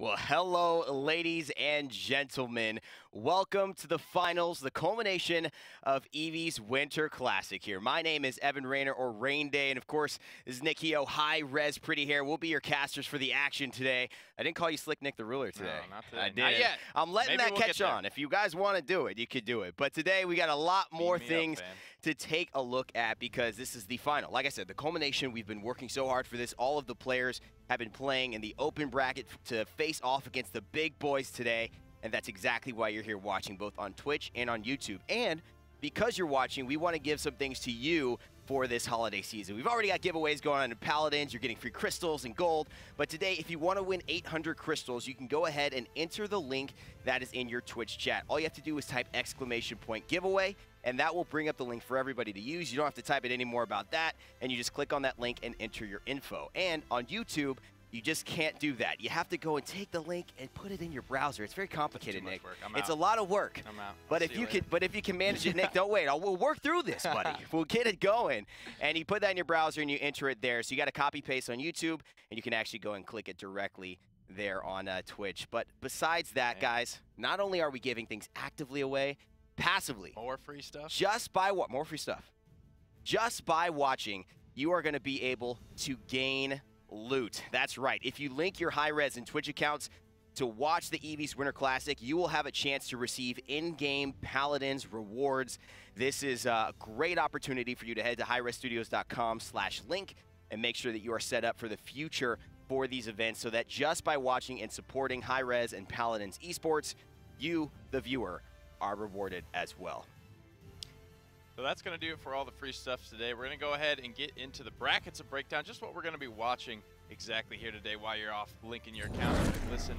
Well, hello, ladies and gentlemen. Welcome to the finals, the culmination of EVIE'S Winter Classic here. My name is Evan Rayner, or Rain Day, and of course, this is Nick Hio, high res, pretty hair. We'll be your casters for the action today. I didn't call you Slick Nick the Ruler today. No, not today. I did. Not yet. I'm letting Maybe that we'll catch on. If you guys want to do it, you could do it. But today, we got a lot more things to take a look at because this is the final. Like I said, the culmination, we've been working so hard for this. All of the players have been playing in the open bracket to face off against the big boys today, and that's exactly why you're here watching both on Twitch and on YouTube. And because you're watching, we want to give some things to you for this holiday season. We've already got giveaways going on in Paladins. You're getting free crystals and gold. But today, if you want to win 800 crystals, you can go ahead and enter the link that is in your Twitch chat. All you have to do is type !giveaway, and that will bring up the link for everybody to use. You don't have to type it anymore about that, and you just click on that link and enter your info. And on YouTube, you just can't do that. You have to go and take the link and put it in your browser. It's very complicated, Nick. It's a lot of work. I'm out. But if you can manage it, Nick, don't wait. We'll work through this, buddy. We'll get it going. And you put that in your browser and you enter it there. So you got to copy paste on YouTube, and you can actually go and click it directly there on Twitch. But besides that, guys, not only are we giving things actively away, passively. More free stuff? Just by what? More free stuff. Just by watching, you are going to be able to gain loot. That's right. If you link your high-res and Twitch accounts to watch the EVIE'S Winter Classic, you will have a chance to receive in-game Paladins rewards. This is a great opportunity for you to head to highresstudios.com/link and make sure that you are set up for the future for these events so that just by watching and supporting high-res and Paladins esports, you, the viewer, are rewarded as well. So that's going to do it for all the free stuff today. We're going to go ahead and get into the brackets and break down just what we're going to be watching exactly here today while you're off linking your account. Listen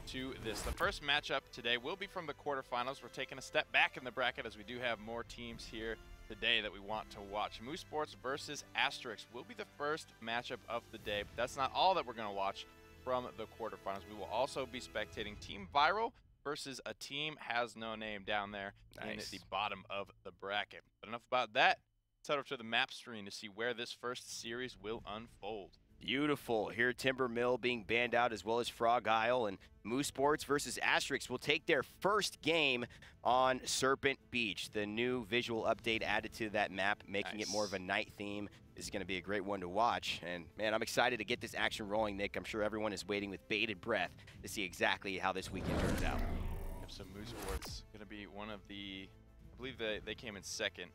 to this. The first matchup today will be from the quarterfinals. We're taking a step back in the bracket as we do have more teams here today that we want to watch. Moosesports versus Asterix will be the first matchup of the day, but that's not all that we're going to watch from the quarterfinals. We will also be spectating Team Viral versus a Team Has No Name down there in the bottom of the bracket. But enough about that. Let's head over to the map screen to see where this first series will unfold. Beautiful. Here, Timber Mill being banned out, as well as Frog Isle, and Moosesports versus Asterix will take their first game on Serpent Beach. The new visual update added to that map, making it more of a night theme. This is going to be a great one to watch. And, man, I'm excited to get this action rolling, Nick. I'm sure everyone is waiting with bated breath to see exactly how this weekend turns out. Yep, so Moosesports going to be one of the, I believe they came in second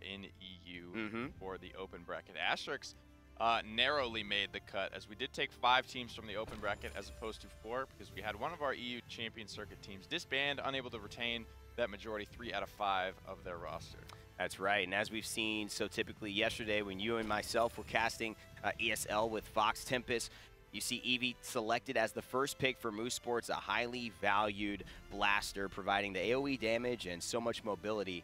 in EU for the open bracket. Asterix narrowly made the cut, as we did take 5 teams from the open bracket as opposed to 4, because we had one of our EU Champion Circuit teams disband, unable to retain that majority 3 out of 5 of their roster. That's right, and as we've seen so typically yesterday when you and myself were casting ESL with Fox Tempest, you see EVIE selected as the first pick for Moosesports, a highly valued blaster, providing the AoE damage and so much mobility.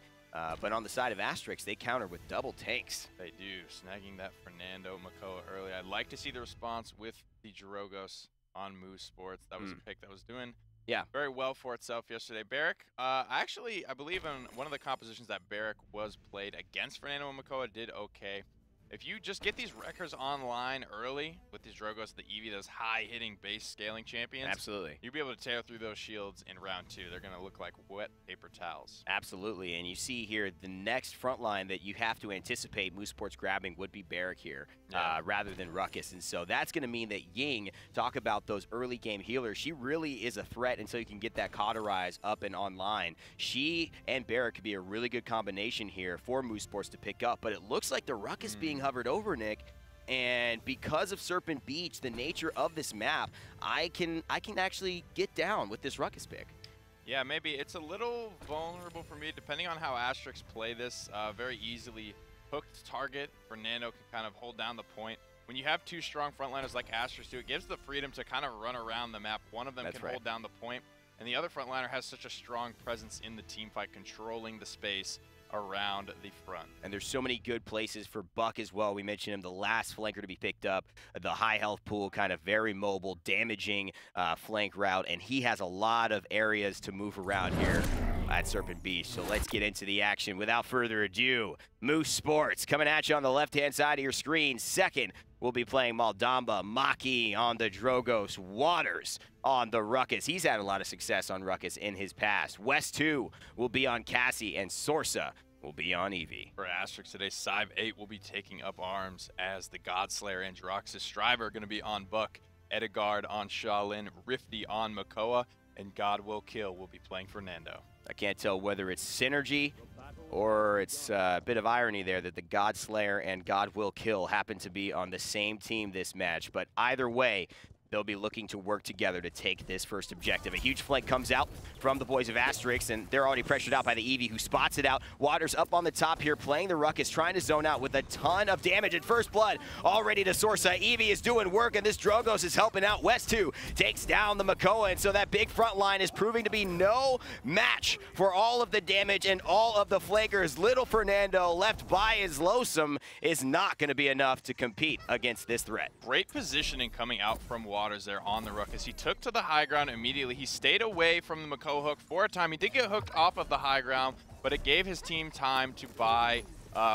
But on the side of Asterix, they counter with double tanks. They do, snagging that Fernando Makoa early. I'd like to see the response with the Drogos on Moosesports. That was a pick that was doing very well for itself yesterday. Barrick, I believe in one of the compositions that Barrick was played against Fernando Makoa did okay. If you just get these wreckers online early with these Drogos, the EVIE, those high-hitting base scaling champions, absolutely, you'll be able to tear through those shields in round 2. They're going to look like wet paper towels. Absolutely, and you see here the next front line that you have to anticipate Moosesports grabbing would be Barrick here, rather than Ruckus, and so that's going to mean that Ying, talk about those early game healers, she really is a threat until you can get that cauterize up and online. She and Barrick could be a really good combination here for Moosesports to pick up, but it looks like the Ruckus being hovered over, Nick, and because of Serpent Beach, the nature of this map, I can actually get down with this Ruckus pick. Yeah, maybe it's a little vulnerable for me, depending on how Asterix play this. Very easily hooked target. Fernando can kind of hold down the point. When you have 2 strong frontliners like Asterix do, it gives the freedom to kind of run around the map. One of them can hold down the point, and the other frontliner has such a strong presence in the team fight, controlling the space around the front. And there's so many good places for Buck as well. We mentioned him, the last flanker to be picked up, the high health pool, kind of very mobile, damaging flank route, and he has a lot of areas to move around here. at Serpent Beach. So let's get into the action without further ado. Moosesports coming at you on the left-hand side of your screen. Second, we'll be playing Maldamba, Maki on the Drogos, Waters on the Ruckus. He's had a lot of success on Ruckus in his past. West 2 will be on Cassie, and Sorsa will be on Evie. For Asterix today, Cyb 8 will be taking up arms as the Godslayer and Jiraxis. Striver are going to be on Buck, Edegard on Shaolin, Rifty on Makoa, and God Will Kill will be playing Fernando. I can't tell whether it's synergy or it's a bit of irony there that the Godslayer and God Will Kill happen to be on the same team this match, but either way, they'll be looking to work together to take this first objective. A huge flank comes out from the boys of Asterix, and they're already pressured out by the Eevee, who spots it out. Waters up on the top here, playing the Ruckus, trying to zone out with a ton of damage. And first blood already to Sorsa. Eevee is doing work, and this Drogos is helping out. West 2 takes down the Makoa, and so that big front line is proving to be no match for all of the damage and all of the flankers. Little Fernando, left by his Losum, is not going to be enough to compete against this threat. Great positioning coming out from Waters there on the Ruckus. He took to the high ground immediately. He stayed away from the Makoa hook for a time. He did get hooked off of the high ground, but it gave his team time to buy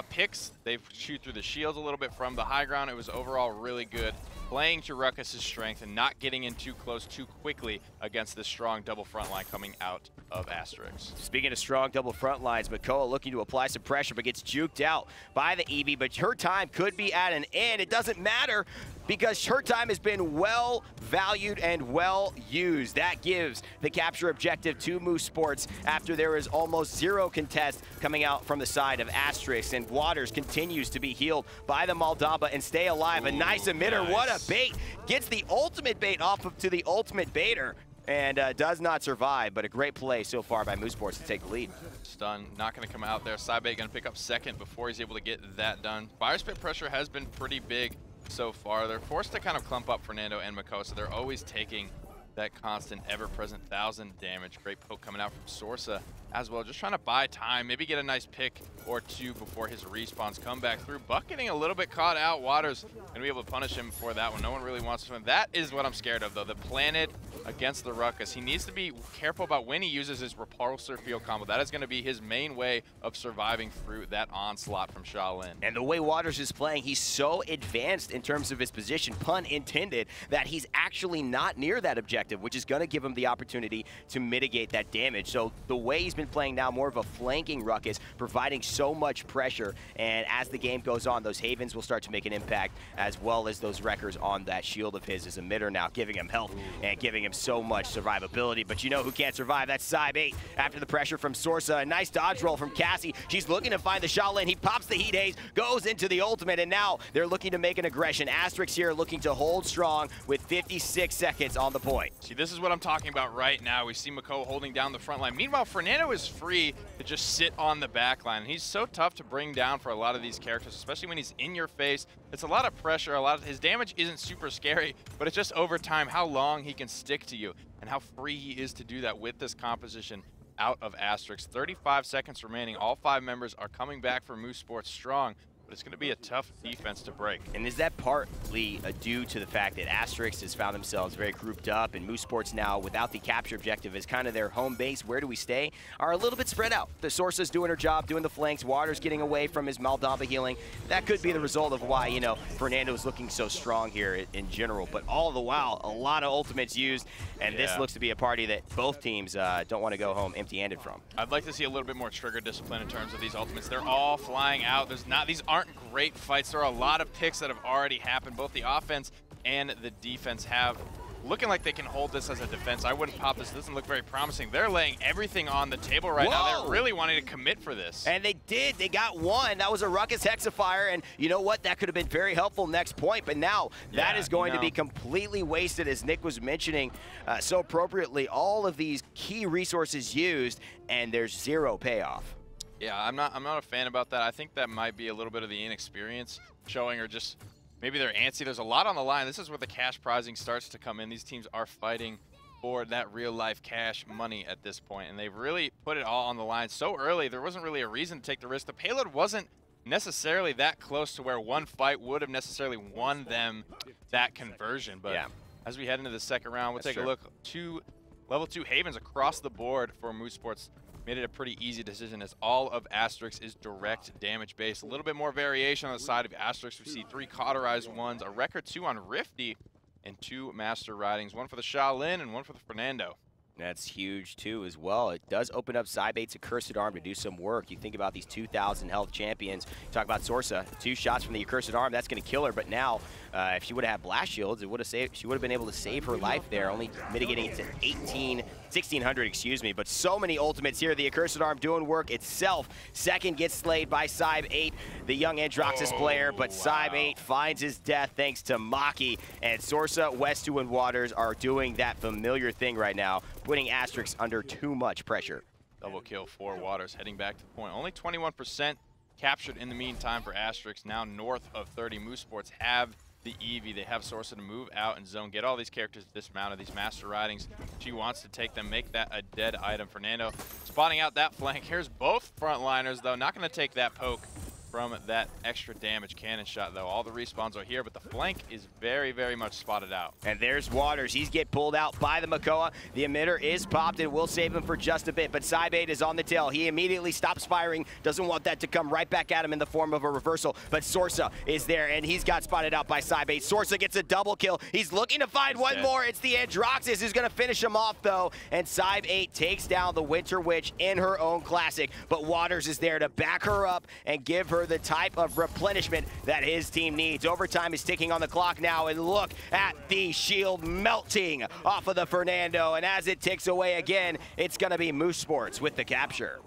picks. They shoot through the shields a little bit from the high ground. It was overall really good, playing to Ruckus' strength and not getting in too close too quickly against this strong double front line coming out of Asterix. Speaking of strong double front lines, Makoa looking to apply some pressure but gets juked out by the Eevee, but her time could be at an end. It doesn't matter because her time has been well valued and well used. That gives the capture objective to Moosesports after there is almost zero contest coming out from the side of Asterix, and Waters continues to be healed by the Maldamba and stay alive. A nice emitter, nice. What a bait. Gets the ultimate bait off of to the ultimate baiter and does not survive, but a great play so far by Moosesports to take the lead. Stun, not going to come out there. Cyb 8 going to pick up second before he's able to get that done. Fire spit pressure has been pretty big so far. They're forced to kind of clump up Fernando and Makoa, so they're always taking that constant, ever-present 1,000 damage. Great poke coming out from Sorsa as well, just trying to buy time, maybe get a nice pick or two before his respawns come back through. Buck getting a little bit caught out. Waters gonna be able to punish him for that one. No one really wants to win. That is what I'm scared of, though. The planted against the Ruckus. He needs to be careful about when he uses his repulsor field combo. That is going to be his main way of surviving through that onslaught from Shaolin. And the way Waters is playing, he's so advanced in terms of his position, pun intended, that he's actually not near that objective, which is going to give him the opportunity to mitigate that damage. So the way he's been playing now, more of a flanking Ruckus, providing so much pressure, and as the game goes on, those Havens will start to make an impact, as well as those Wreckers on that shield of his as emitter now, giving him health and giving him so much survivability. But you know who can't survive? That's Cyb 8 after the pressure from Sorsa. A nice dodge roll from Cassie. She's looking to find the Shaolin. He pops the Heat Haze, goes into the ultimate, and now they're looking to make an aggression. Asterix here looking to hold strong with 56 seconds on the point. See, this is what I'm talking about right now. We see Makoa holding down the front line. Meanwhile, Fernando is free to just sit on the back line. He's so tough to bring down for a lot of these characters, especially when he's in your face. It's a lot of pressure. A lot of his damage isn't super scary, but it's just over time how long he can stick to you and how free he is to do that with this composition out of Asterix. 35 seconds remaining. All 5 members are coming back for Moosesports strong, but it's going to be a tough defense to break. And is that partly due to the fact that Asterix has found themselves very grouped up, and Moosesports now, without the capture objective as kind of their home base, where do we stay, are a little bit spread out? The Sorsa's doing her job, doing the flanks, Waters getting away from his Maldamba healing. That could be the result of why, you know, Fernando's looking so strong here in general. But all the while, a lot of ultimates used, and this looks to be a party that both teams don't want to go home empty-handed from. I'd like to see a little bit more trigger discipline in terms of these ultimates. They're all flying out. These aren't great fights. There are a lot of picks that have already happened. Both the offense and the defense have looking like they can hold this as a defense. I wouldn't pop this. It doesn't look very promising. They're laying everything on the table right now. They're really wanting to commit for this. And they did. They got one. That was a Ruckus Hexifier, and you know what? That could have been very helpful next point, but now that is going to be completely wasted, as Nick was mentioning so appropriately. All of these key resources used, and there's zero payoff. Yeah, I'm not a fan about that. I think that might be a little bit of the inexperience showing, or just maybe they're antsy. There's a lot on the line. This is where the cash prizing starts to come in. These teams are fighting for that real-life cash money at this point, and they've really put it all on the line so early. There wasn't really a reason to take the risk. The payload wasn't necessarily that close to where one fight would have necessarily won them that conversion. But as we head into the second round, we'll take a look. Level 2 Havens across the board for Moosesports. made it a pretty easy decision as all of Asterix is direct damage based. A little bit more variation on the side of Asterix. We see 3 cauterized ones, a record 2 on Rifty, and 2 master ridings, 1 for the Shaolin and 1 for the Fernando. That's huge, too, as well. It does open up Cybate's Accursed Arm to do some work. You think about these 2,000 health champions. You talk about Sorsa, 2 shots from the Accursed Arm. That's going to kill her. But now, if she would have had blast shields, it would have saved. She would have been able to save her life there, only mitigating it to 1,600, excuse me. But so many ultimates here. The Accursed Arm doing work itself. Second gets slayed by Cyb8, the young Androxus player. But Cyb8 finds his death thanks to Maki. And Sorsa, West2, and Waters are doing that familiar thing right now, putting Asterix under too much pressure. Double kill for Waters, heading back to the point. Only 21% captured in the meantime for Asterix, now north of 30. Moosesports have the Eevee. They have Sorsa to move out and zone, get all these characters dismounted, these master ridings. She wants to take them, make that a dead item. Fernando spotting out that flank. Here's both frontliners, though. Not going to take that poke from that extra damage cannon shot, though. All the respawns are here, but the flank is very, very much spotted out. And there's Waters. He's get pulled out by the Makoa. The emitter is popped, and we'll save him for just a bit, but Cyb8 is on the tail. He immediately stops firing, doesn't want that to come right back at him in the form of a reversal, but Sorsa is there, and he's got spotted out by Cyb8. Sorsa gets a double kill. He's looking to find one more. It's the Androxus who's going to finish him off, though, and Cyb8 takes down the Winter Witch in her own classic, but Waters is there to back her up and give her the type of replenishment that his team needs. Overtime is ticking on the clock now, and look at the shield melting off of the Fernando, and as it ticks away again, it's going to be Moosesports with the capture.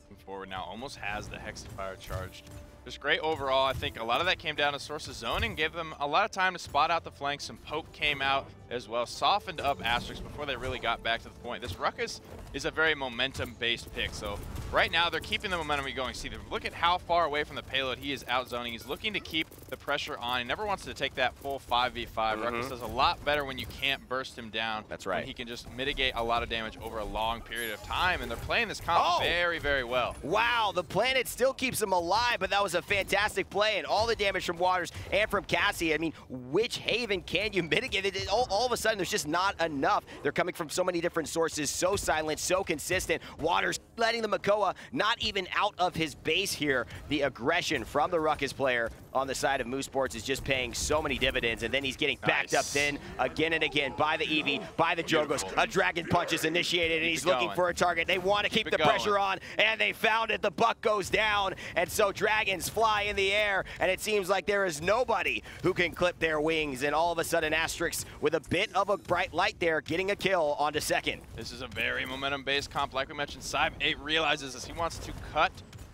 Moving forward now, almost has the Hexafire charged. Just great overall. I think a lot of that came down to Sorsa zoning, gave them a lot of time to spot out the flanks. Some poke came out as well, softened up Asterix before they really got back to the point. This Ruckus is a very momentum-based pick, so right now they're keeping the momentum going. See, look at how far away from the payload he is out zoning. He's looking to keep the pressure on. He never wants to take that full 5v5. Ruckus does a lot better when you can't burst him down. That's right. When he can just mitigate a lot of damage over a long period of time, and they're playing this comp very, very well. Wow, the planet still keeps him alive, but that was a fantastic play, and all the damage from Waters and from Cassie. I mean, which Haven can you mitigate? All of a sudden, there's just not enough. They're coming from so many different sources, so silent, so consistent. Waters letting the Makoa not even out of his base here. The aggression from the Ruckus player on the side of Moosesports is just paying so many dividends, and then he's getting backed up then again and again by the Eevee, by the Jogos. A Dragon Punch is initiated, and he's looking for a target. They want to keep the pressure on, and they found it. The buck goes down, and so Dragons fly in the air, and it seems like there is nobody who can clip their wings, and all of a sudden Asterix, with a bit of a bright light there, getting a kill onto second. This is a very momentum-based comp. Like we mentioned, Cyb8 realizes this. He wants to cut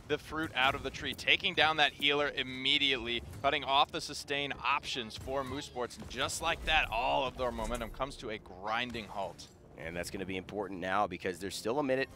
the fruit out of the tree, taking down that healer immediately, cutting off the sustain options for Moosesports, and just like that, all of their momentum comes to a grinding halt. And that's going to be important now because there's still a minute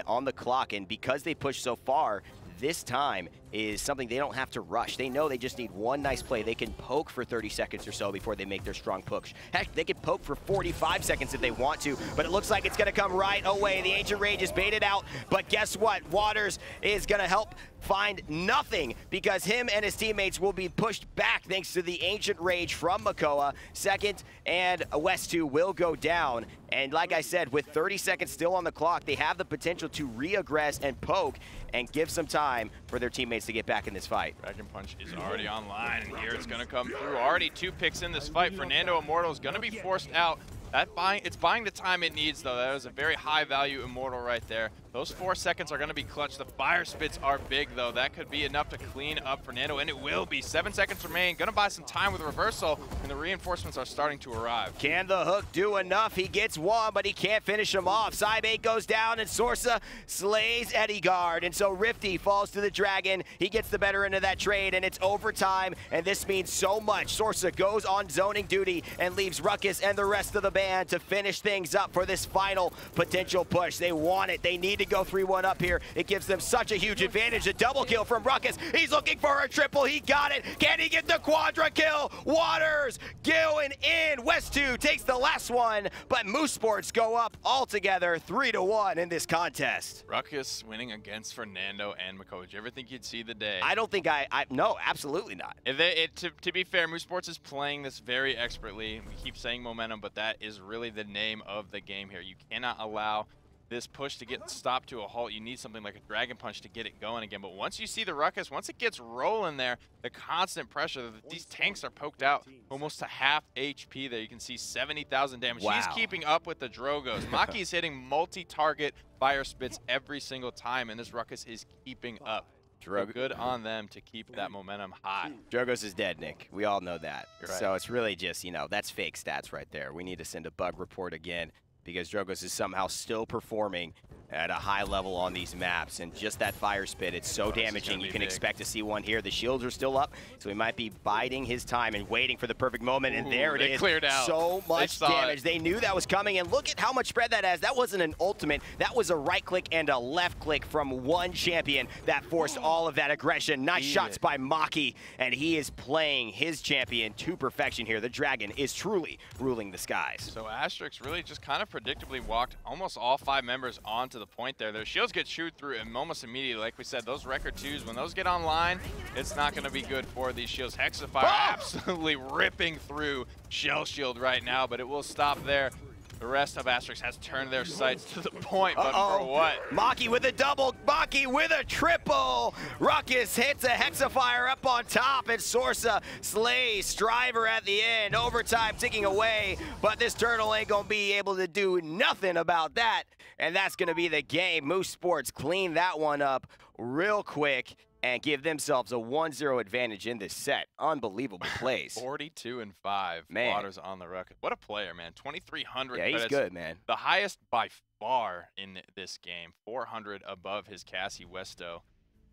on the clock, and because they pushed so far, this time is something they don't have to rush. They know they just need one nice play. They can poke for 30 seconds or so before they make their strong push. Heck, they can poke for 45 seconds if they want to, but it looks like it's going to come right away. The Ancient Rage is baited out, but guess what? Waters is going to help find nothing because him and his teammates will be pushed back thanks to the Ancient Rage from Makoa. Second and West2 will go down. And like I said, with 30 seconds still on the clock, they have the potential to re-aggress and poke and give some time for their teammates to get back in this fight. Dragon Punch is already online, and here it's going to come through. Already 2 picks in this fight. Fernando Immortal is going to be forced out. It's buying the time it needs, though. That was a very high-value Immortal right there. Those 4 seconds are going to be clutch. The fire spits are big, though. That could be enough to clean up Fernando, and it will be. 7 seconds remain. Going to buy some time with reversal, and the reinforcements are starting to arrive. Can the hook do enough? He gets one, but he can't finish him off. Cyb8 goes down, and Sorsa slays Eddyguard, and so Rifty falls to the Dragon. He gets the better end of that trade, and it's overtime, and this means so much. Sorsa goes on zoning duty and leaves Ruckus and the rest of the band to finish things up for this final potential push. They want it. They need to go 3-1 up here. It gives them such a huge advantage. A double kill from Ruckus. He's looking for a triple. He got it. Can he get the quadra kill? Waters going in. West2 takes the last one, but Moosesports go up altogether 3-1 in this contest. Ruckus winning against Fernando and Makoa. Did you ever think you'd see the day? I don't think no, absolutely not. To be fair, Moosesports is playing this very expertly. We keep saying momentum, but that is really the name of the game here. You cannot allow this push to get stopped to a halt, you need something like a Dragon Punch to get it going again. But once you see the Ruckus, once it gets rolling there, the constant pressure, these tanks are poked out almost to half HP there. You can see 70,000 damage. Wow. He's keeping up with the Drogos. Maki's hitting multi-target fire spits every single time, and this Ruckus is keeping up. So good on them to keep that momentum high. Drogos is dead, Nick. We all know that. You're right. So it's really just, that's fake stats right there. We need to send a bug report again because Drogos is somehow still performing at a high level on these maps. And just that fire spit, it's so damaging. You can expect to see one here. The shields are still up, so he might be biding his time and waiting for the perfect moment. And there it is. Cleared out. So much damage. They knew that was coming, and look at how much spread that has. That wasn't an ultimate. That was a right click and a left click from one champion that forced all of that aggression. Nice shots by Maki, and he is playing his champion to perfection here. The Dragon is truly ruling the skies. So Asterix really just kind of predictably walked almost all 5 members onto the point there. Their shields get chewed through and almost immediately. Like we said, those record 2s, when those get online, it's not going to be good for these shields. Hexafire absolutely ripping through Shell Shield right now, but it will stop there. The rest of Asterix has turned their sights to the point, but for what? Maki with a double, Maki with a triple. Ruckus hits a Hexafire up on top, and Sorsa slays Striver at the end. Overtime ticking away, but this turtle ain't gonna be able to do nothing about that, and that's gonna be the game. Moosesports clean that one up real quick and give themselves a 1-0 advantage in this set. Unbelievable plays. 42-5. Man. Waters on the record. What a player, man. 2,300 Yeah, he's credits. good, man. The highest by far in this game. 400 above his Cassie Westo.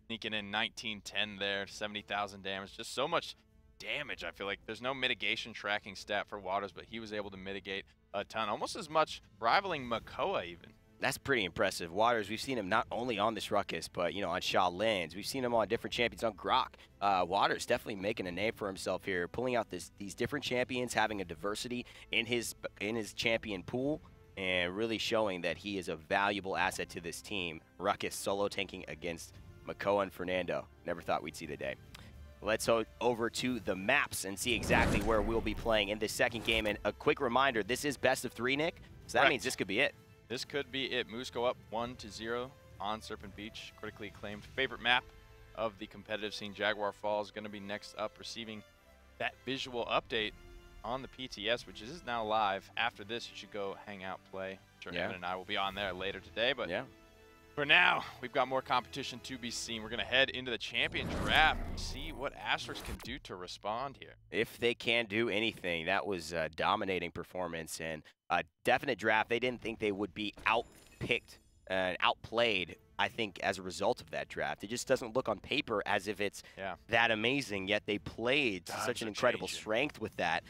Sneaking in 1910 there, 70,000 damage. Just so much damage. I feel like there's no mitigation tracking stat for Waters, but he was able to mitigate a ton. Almost as much, rivaling Makoa even. That's pretty impressive. Waters, we've seen him not only on this Ruckus, but, on Shaolin's. We've seen him on different champions on Grok. Waters definitely making a name for himself here, pulling out these different champions, having a diversity in his champion pool, and really showing that he is a valuable asset to this team. Ruckus solo tanking against Makoa and Fernando. Never thought we'd see the day. Let's go over to the maps and see exactly where we'll be playing in this second game. And a quick reminder, this is best of 3, Nick, so that means this could be it. This could be it. Moose go up 1-0 on Serpent Beach. Critically acclaimed favorite map of the competitive scene. Jaguar Falls going to be next up, receiving that visual update on the PTS, which is now live. After this, you should go hang out, play. I'm sure Evan and I will be on there later today, but for now, we've got more competition to be seen. We're going to head into the champion draft and see what Asterix can do to respond here. If they can do anything, that was a dominating performance and a definite draft. They didn't think they would be outpicked and outplayed, I think, as a result of that draft. It just doesn't look on paper as if it's that amazing, yet they played to such an incredible strength with that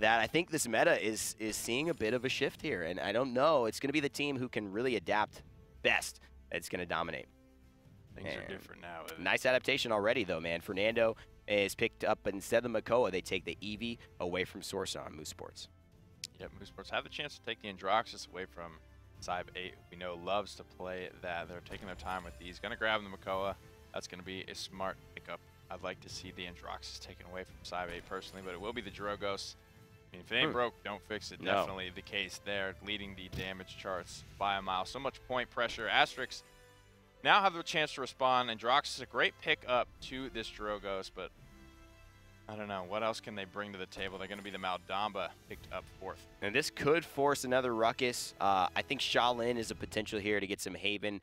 I think this meta is seeing a bit of a shift here. And I don't know. It's going to be the team who can really adapt best that's going to dominate. Things are different now. Nice adaptation already, though, man. Fernando is picked up, but instead of Makoa, they take the Eevee away from Sorsa on Moosesports. Yep, Moosesports have the chance to take the Androxus away from Cybe 8, who we know loves to play that. They're taking their time with these. Going to grab the Makoa. That's going to be a smart pickup. I'd like to see the Androxus taken away from Cybe 8 personally, but it will be the Drogos. I mean, if it ain't broke, don't fix it. Definitely the case there, leading the damage charts by a mile. So much point pressure. Asterix now have the chance to respond. Androxus is a great pick up to this Drogos, but I don't know. What else can they bring to the table? They're going to be the Maldamba picked up 4th. And this could force another Ruckus. I think Shaolin is a potential here to get some Haven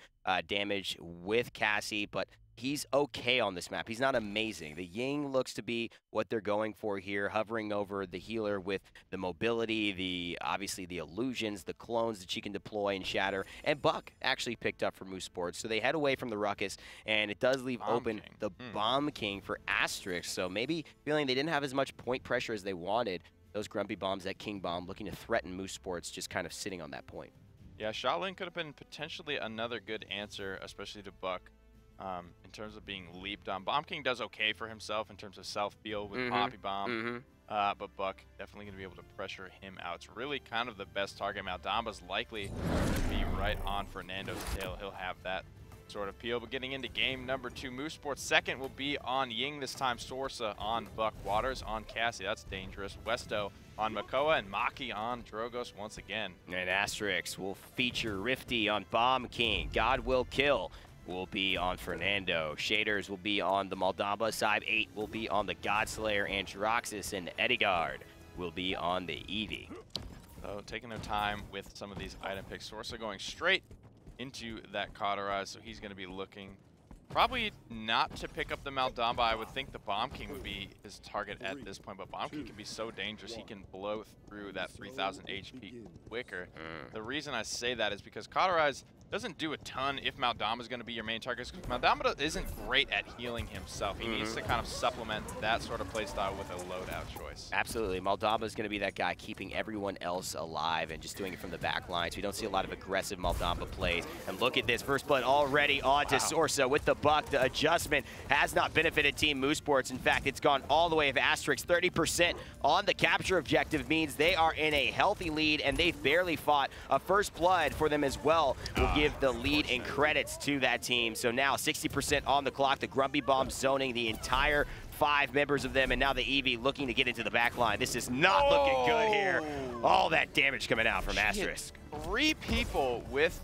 damage with Cassie, but he's okay on this map. He's not amazing. The Ying looks to be what they're going for here, hovering over the healer with the mobility, obviously the illusions, the clones that she can deploy and shatter. And Buck actually picked up for Moosesports. So they head away from the Ruckus, and it does leave open the Bomb King for Asterix. So maybe feeling they didn't have as much point pressure as they wanted. Those Grumpy Bombs, that King Bomb, looking to threaten Moosesports, just kind of sitting on that point. Yeah, Shaolin could have been potentially another good answer, especially to Buck. In terms of being leaped on. Bomb King does okay for himself in terms of self-heal with Poppy Bomb, but Buck definitely going to be able to pressure him out. It's really kind of the best target. Maldamba's likely to be right on Fernando's tail. He'll have that sort of peel. But getting into game number 2, Moosesports second will be on Ying this time. Sorsa on Buck. Waters on Cassie. That's dangerous. Westo on Makoa and Maki on Drogos once again. And Asterix will feature Rifty on Bomb King. God Will Kill will be on Fernando. Shaders will be on the Moldamba. Side 8 will be on the Godslayer. Androxus and Edigard will be on the Eevee. So taking their time with some of these item picks. Sorsa going straight into that Cauterize, so he's going to be looking probably not to pick up the Moldamba. I would think the Bomb King would be his target at this point, but Bomb King can be so dangerous. He can blow through that 3,000 HP quicker. The reason I say that is because Cauterize doesn't do a ton if Moldamba is going to be your main target. Moldamba isn't great at healing himself. He needs to kind of supplement that sort of playstyle with a loadout choice. Absolutely. Moldamba is going to be that guy keeping everyone else alive and just doing it from the back lines. We don't see a lot of aggressive Moldamba plays. And look at this. First blood already on to Sorsa with the buck. The adjustment has not benefited Team Moosesports. In fact, it's gone all the way of Asterix. 30% on the capture objective means they are in a healthy lead, and they've barely fought. A first blood for them as well will give the lead and credits to that team. So now 60% on the clock. The Grumpy Bomb zoning the entire 5 members of them, and now the Eevee looking to get into the back line. This is not looking good here. All that damage coming out from Asterix. 3 people with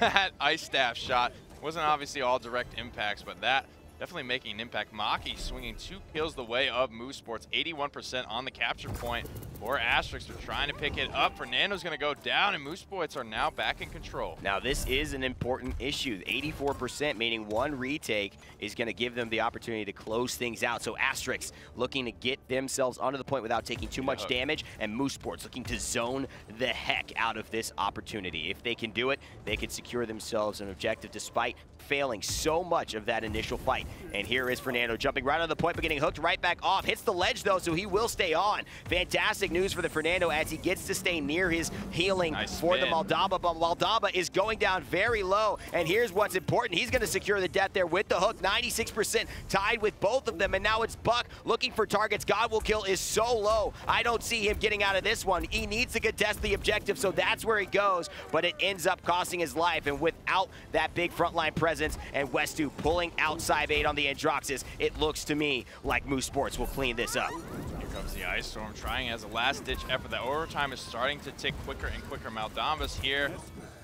that Ice Staff shot. Wasn't obviously all direct impacts, but that definitely making an impact. Maki swinging 2 kills the way of Moosesports. 81% on the capture point for Asterix. They're trying to pick it up. Fernando's going to go down, and Moosesports are now back in control. Now, this is an important issue. 84%, meaning 1 retake, is going to give them the opportunity to close things out. So Asterix looking to get themselves onto the point without taking too much damage, and Moosesports looking to zone the heck out of this opportunity. If they can do it, they can secure themselves an objective despite failing so much of that initial fight. And here is Fernando jumping right on the point, but getting hooked right back off. Hits the ledge, though, so he will stay on. Fantastic news for the Fernando as he gets to stay near his healing for the Moldamba. But Moldamba is going down very low. And here's what's important. He's going to secure the death there with the hook. 96% tied with both of them. And now it's Buck looking for targets. God Will Kill is so low. I don't see him getting out of this one. He needs to contest the objective, so that's where he goes. But it ends up costing his life. And without that big frontline presence and Westu pulling out Side 8 on the Androxus, it looks to me like Moosesports will clean this up. Here comes the Ice Storm trying as a last-ditch effort. The overtime is starting to tick quicker and quicker. Moldamba's here.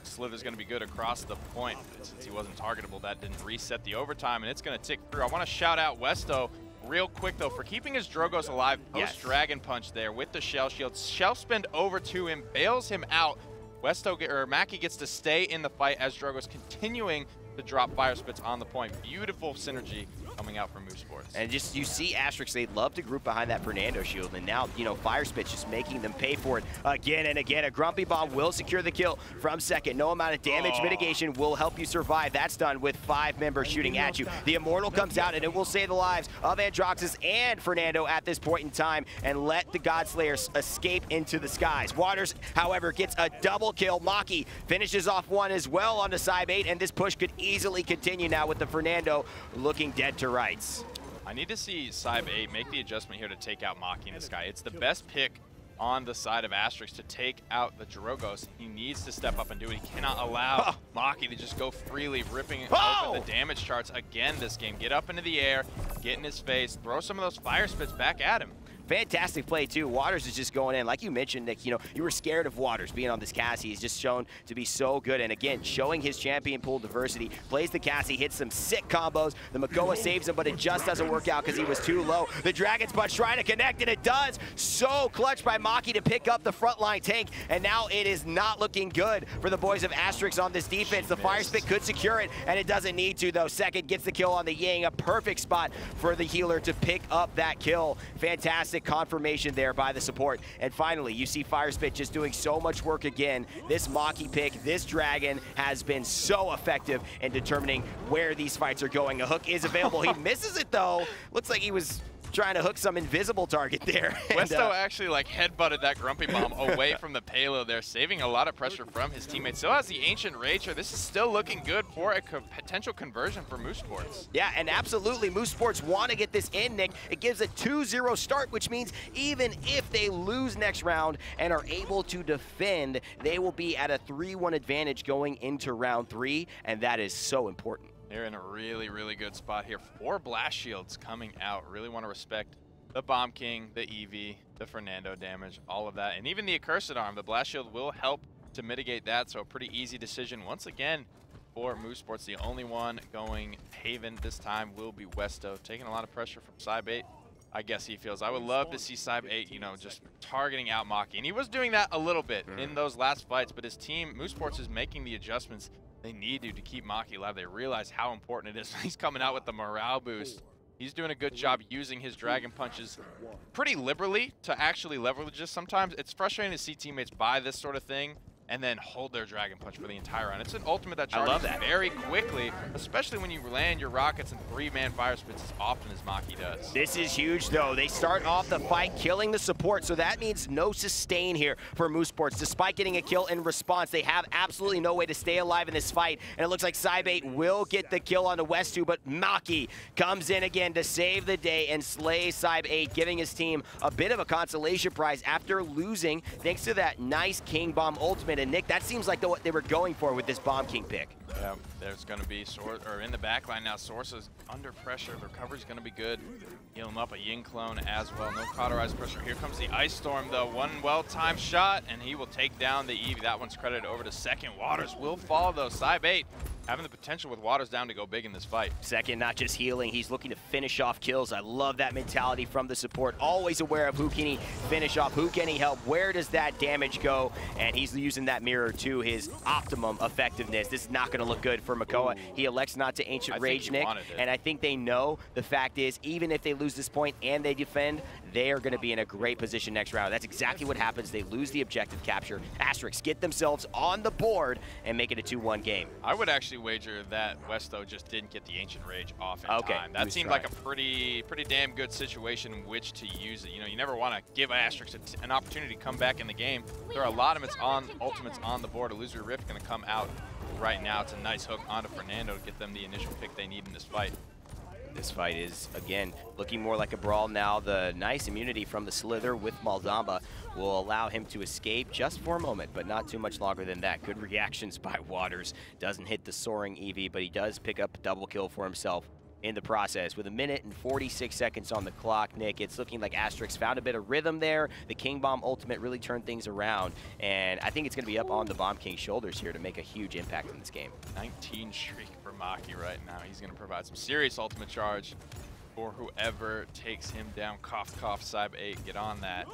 Slither's going to be good across the point. Since he wasn't targetable, that didn't reset the overtime, and it's going to tick through. I want to shout out Westo real quick, though, for keeping his Drogos alive post-Dragon Punch there with the Shell Shield. Shell Spin over to him, bails him out. Maki gets to stay in the fight as Drogos continuing to drop Fire Spits on the point. Beautiful synergy coming out from Moosesports. And just, you see Asterix, they'd love to group behind that Fernando shield, and now, you know, Fire Spit's just making them pay for it again and again. A Grumpy Bomb will secure the kill from second. No amount of damage mitigation will help you survive. That's done with 5 members shooting at you. The Immortal comes out, and it will save the lives of Androxus and Fernando at this point in time, and let the Godslayers escape into the skies. Waters, however, gets a double kill. Maki finishes off one as well on the Side 8, and this push could easily continue now with the Fernando looking dead to rights. I need to see Side 8 make the adjustment here to take out Maki in the sky. It's the best pick on the side of Asterix to take out the Drogos. He needs to step up and do it. He cannot allow Maki to just go freely, ripping open the damage charts again this game. Get up into the air, get in his face, throw some of those Fire Spits back at him. Fantastic play, too. Waters is just going in. Like you mentioned, Nick, you know, you were scared of Waters being on this Cassie. He's just shown to be so good. And again, showing his champion pool diversity. Plays the Cassie, hits some sick combos. The Makoa saves him, but it just doesn't work out because he was too low. The Dragon's Punch trying to connect, and it does. So clutch by Maki to pick up the frontline tank. And now it is not looking good for the boys of Asterix on this defense. The Fire Spit could secure it, and it doesn't need to, though. Second gets the kill on the Ying. A perfect spot for the healer to pick up that kill. Fantastic confirmation there by the support. And finally, you see Fire Spit just doing so much work again. This Maki pick, this Dragon has been so effective in determining where these fights are going. A hook is available. He misses it, though. Looks like he was trying to hook some invisible target there. Westo actually like headbutted that Grumpy Bomb away from the payload there, saving a lot of pressure from his teammates. Still has the Ancient Rage here. This is still looking good for a potential conversion for Moosesports. Yeah, and absolutely, Moosesports want to get this in, Nick. It gives a 2-0 start, which means even if they lose next round and are able to defend, they will be at a 3-1 advantage going into round 3, and that is so important. They're in a really, really good spot here. 4 Blast Shields coming out. Really want to respect the Bomb King, the Eevee, the Fernando damage, all of that. And even the Accursed Arm, the Blast Shield will help to mitigate that, so a pretty easy decision once again for Moosesports. The only one going Haven this time will be Westo, taking a lot of pressure from Cybe8. I guess he feels. I would love to see Cybe8, you know, just targeting out Maki. And he was doing that a little bit in those last fights, but his team, Moosesports, is making the adjustments they need to keep Maki alive. They realize how important it is. He's coming out with the morale boost. He's doing a good job using his Dragon Punches pretty liberally to actually leverage this sometimes. It's frustrating to see teammates buy this sort of thing and then hold their Dragon Punch for the entire round. It's an ultimate that charges very quickly, especially when you land your rockets and 3-man fire spits as often as Maki does. This is huge, though. They start off the fight killing the support, so that means no sustain here for Moosesports. Despite getting a kill in response, they have absolutely no way to stay alive in this fight, and it looks like Cybe8 will get the kill on the West2, but Maki comes in again to save the day and slay Cybe8, giving his team a bit of a consolation prize after losing thanks to that nice King Bomb ultimate. And Nick, that seems like what they were going for with this Bomb King pick. Yeah, there's going to be in the back line now. Sorsa's under pressure. The recovery's going to be good. Heal him up, a Yin clone as well. No cauterized pressure. Here comes the Ice Storm, though. One well-timed shot, and he will take down the Eevee. That one's credited over to second. Waters will fall, though. Cybe8 having the potential with Waters down to go big in this fight. Second, not just healing, he's looking to finish off kills. I love that mentality from the support. Always aware of who can he finish off, who can he help, where does that damage go, and he's using that mirror to his optimum effectiveness. This is not going to look good for Makoa. He elects not to Ancient Rage, Nick, and I think they know the fact is, even if they lose this point and they defend, they are going to be in a great position next round. That's exactly what happens. They lose the objective capture. Asterix get themselves on the board and make it a 2-1 game. I would actually wager that Westo just didn't get the Ancient Rage off in time. That seemed like a pretty damn good situation in which to use it. You know, you never want to give Asterix an opportunity to come back in the game. There are a lot of ultimates on the board. Illusory Rift going to come out right now. It's a nice hook onto Fernando to get them the initial pick they need in this fight. This fight is, again, looking more like a brawl now. The nice immunity from the Slither with Maldamba will allow him to escape just for a moment, but not too much longer than that. Good reactions by Waters. Doesn't hit the soaring Eevee, but he does pick up a double kill for himself in the process. With 1 minute and 46 seconds on the clock, Nick, it's looking like Asterix found a bit of rhythm there. The King Bomb ultimate really turned things around, and I think it's going to be up on the Bomb King's shoulders here to make a huge impact in this game. 19 streak for Maki right now. He's going to provide some serious ultimate charge for whoever takes him down. Cough, cough, Cybe8, get on that.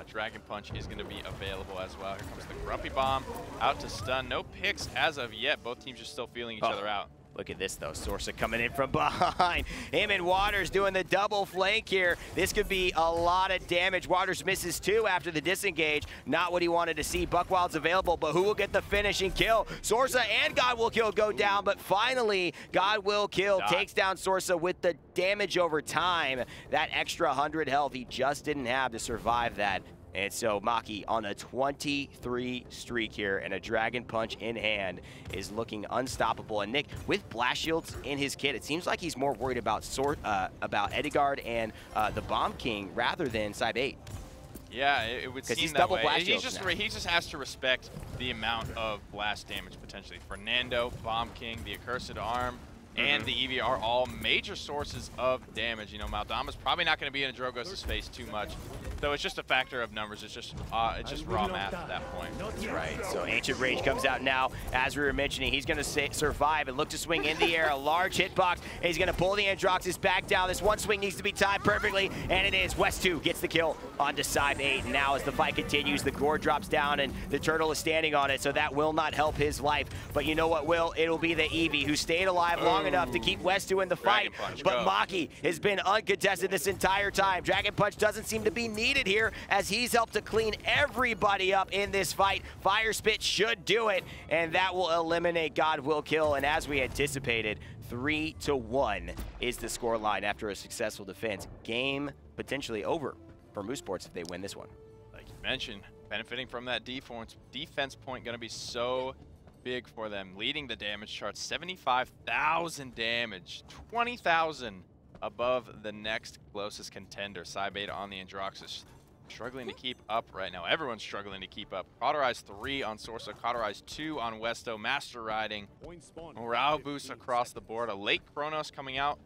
Dragon Punch is going to be available as well. Here comes the Grumpy Bomb out to stun. No picks as of yet. Both teams are still feeling each other out. Look at this, though. Sorsa coming in from behind. Him and Waters doing the double flank here. This could be a lot of damage. Waters misses 2 after the disengage. Not what he wanted to see. Buckwild's available, but who will get the finishing kill? Sorsa and God Will Kill go down, but finally, God Will Kill takes down Sorsa with the damage over time. That extra 100 health he just didn't have to survive that. And so Maki on a 23 streak here and a Dragon Punch in hand is looking unstoppable. And Nick, with Blast Shields in his kit, it seems like he's more worried about Edigard and the Bomb King rather than Cybe8. Yeah, it would seem that way. He just has to respect the amount of blast damage potentially. Fernando, Bomb King, the Accursed Arm, and the Eevee are all major sources of damage. You know, Maldama's probably not going to be in Drogo's face too much. So it's just a factor of numbers. It's just raw math at that point. That's right. So Ancient Rage comes out now. As we were mentioning, he's going to survive and look to swing in the air. A large hitbox. And he's going to pull the Androxus back down. This one swing needs to be timed perfectly, and it is. West2 gets the kill onto Cybe8. And now as the fight continues, the gore drops down, and the turtle is standing on it, so that will not help his life. But you know what will? It'll be the Eevee, who stayed alive long enough to keep West2 in the fight. But Maki has been uncontested this entire time. Dragon Punch doesn't seem to be needed here, as he's helped to clean everybody up in this fight. Fire Spit should do it, and that will eliminate God Will Kill. And as we anticipated, 3-1 is the scoreline after a successful defense. Game potentially over for Moosesports if they win this one. Like you mentioned, benefiting from that defense point, going to be so big for them. Leading the damage chart, 75,000 damage, 20,000 above the next closest contender. Cybe8 on the Androxus, struggling to keep up right now. Everyone's struggling to keep up. Cauterize 3 on Sorsa, Cauterize 2 on Westo, Master Riding, morale boost across the board. A late Chronos coming out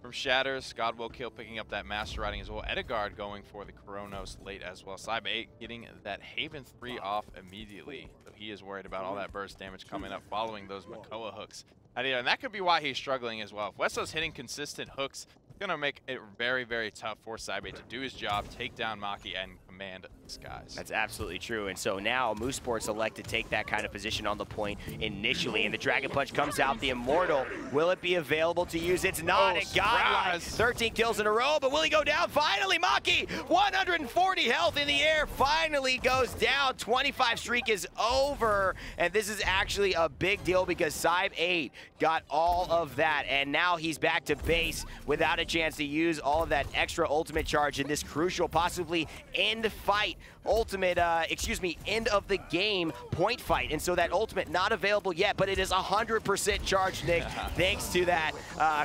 from Shatters. God will kill, picking up that Master Riding as well. Edegard going for the Kronos late as well. Cybe 8 getting that Haven 3 off immediately. So he is worried about all that burst damage coming up following those Makoa hooks. And that could be why he's struggling as well. If Westo's hitting consistent hooks, it's going to make it very, very tough for Cybe 8 to do his job, take down Maki, and command the skies. That's absolutely true. And so now Moosesports elect to take that kind of position on the point initially. And the Dragon Punch comes out. The Immortal, will it be available to use? It's not. It got like 13 kills in a row, but will he go down? Finally, Maki, 140 health in the air, finally goes down. 25 streak is over. And this is actually a big deal because Cybe 8 got all of that. And now he's back to base without a chance to use all of that extra ultimate charge in this crucial, possibly end fight, ultimate, end of the game point fight. And so that ultimate not available yet, but it is 100% charged, Nick, thanks to that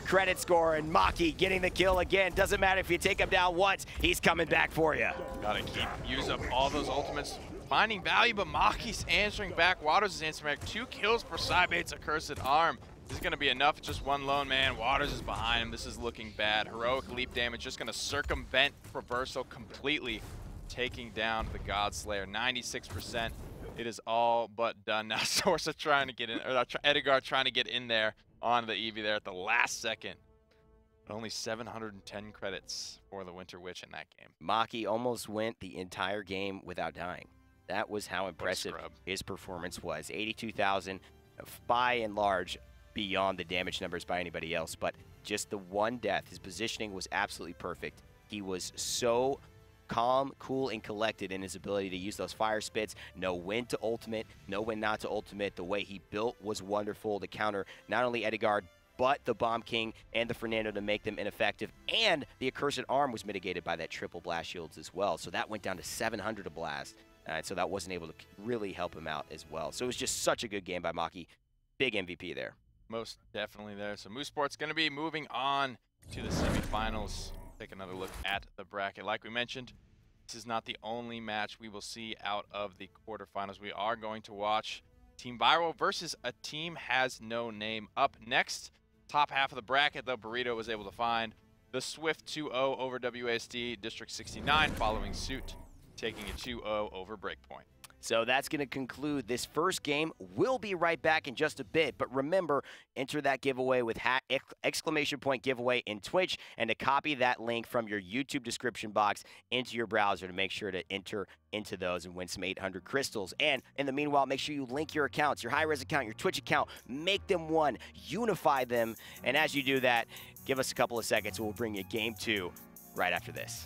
credit score. And Maki getting the kill again. Doesn't matter if you take him down once, he's coming back for you. Gotta use up all those ultimates. Finding value, but Maki's answering back. Waters is answering back. 2 kills for Cybe 8's Accursed Arm. This is going to be enough. Just one lone man. Waters is behind him. This is looking bad. Heroic leap damage just going to circumvent Reversal completely, taking down the Godslayer. 96%. It is all but done now. Sorsa trying to get in, or Edegard trying to get in there on the Eevee there at the last second. But only 710 credits for the Winter Witch in that game. Maki almost went the entire game without dying. That was how impressive his performance was. 82,000 by and large, beyond the damage numbers by anybody else, but just the one death. His positioning was absolutely perfect. He was so calm, cool, and collected in his ability to use those fire spits, know when to ultimate, know when not to ultimate. The way he built was wonderful to counter not only Edegard, but the Bomb King and the Fernando to make them ineffective. And the Accursed Arm was mitigated by that triple blast shields as well. So that went down to 700 a blast. So that wasn't able to really help him out as well. So it was just such a good game by Maki. Big MVP there. Most definitely there. So Moosesports going to be moving on to the semifinals. Take another look at the bracket. Like we mentioned, this is not the only match we will see out of the quarterfinals. We are going to watch Team Viral versus a team has no name. Up next, top half of the bracket, though, Burrito was able to find the Swift 2-0 over WASD, District 69 following suit, taking a 2-0 over Breakpoint. So that's going to conclude this first game. We'll be right back in just a bit. But remember, enter that giveaway with exclamation point giveaway in Twitch, and to copy that link from your YouTube description box into your browser to make sure to enter into those and win some 800 crystals. And in the meanwhile, make sure you link your accounts, your high-res account, your Twitch account, make them one, unify them. And as you do that, give us a couple of seconds. We'll bring you game 2 right after this.